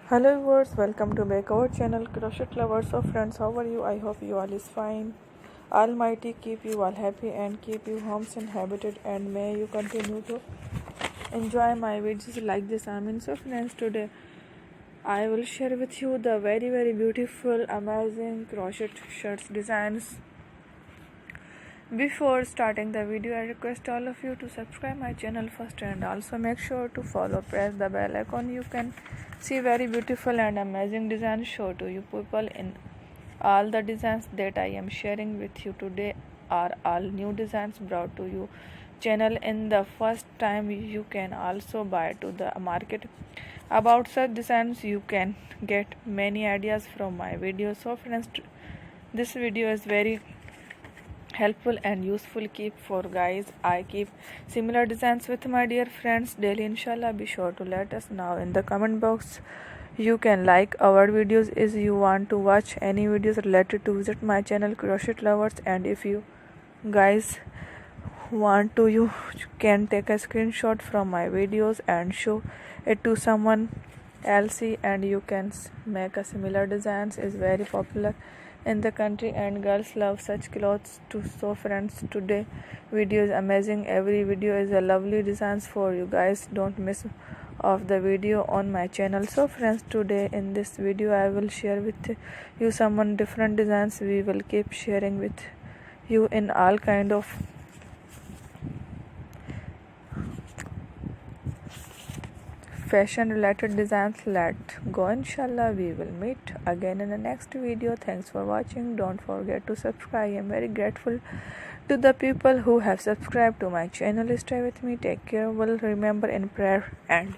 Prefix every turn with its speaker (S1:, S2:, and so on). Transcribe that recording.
S1: Hello viewers, welcome to back our channel Crochet Lovers. So friends, how are you? I hope you all is fine. Almighty keep you all happy and keep you homes inhabited, and may you continue to enjoy my videos like this. So friends, today I will share with you the very beautiful amazing crochet shirts designs. Before starting the video, I request all of you to subscribe my channel first and also make sure to follow, press the bell icon. You can see very beautiful and amazing designs show to you people. In all the designs that I am sharing with you today are all new designs brought to you channel in the first time. You can also buy to the market about such designs. You can get many ideas from my videos. So friends, this video is very helpful and useful. Keep for guys, I keep similar designs with my dear friends daily, inshallah. Be sure to let us know in the comment box. You can like our videos if you want to watch any videos related to visit my channel Crochet Lovers, and if you guys want to, you can take a screenshot from my videos and show it to someone else, and you can make a similar designs. Is very popular in the country and girls love such clothes too. So friends, today video is amazing. Every video is a lovely designs for you guys. Don't miss of the video on my channel. So friends, today in this video I will share with you some different designs. We will keep sharing with you in all kind of fashion related designs. Let go, inshallah. We will meet again in the next video. Thanks for watching. Don't forget to subscribe. I am very grateful to the people who have subscribed to my channel. Stay with me. Take care. Will remember in prayer and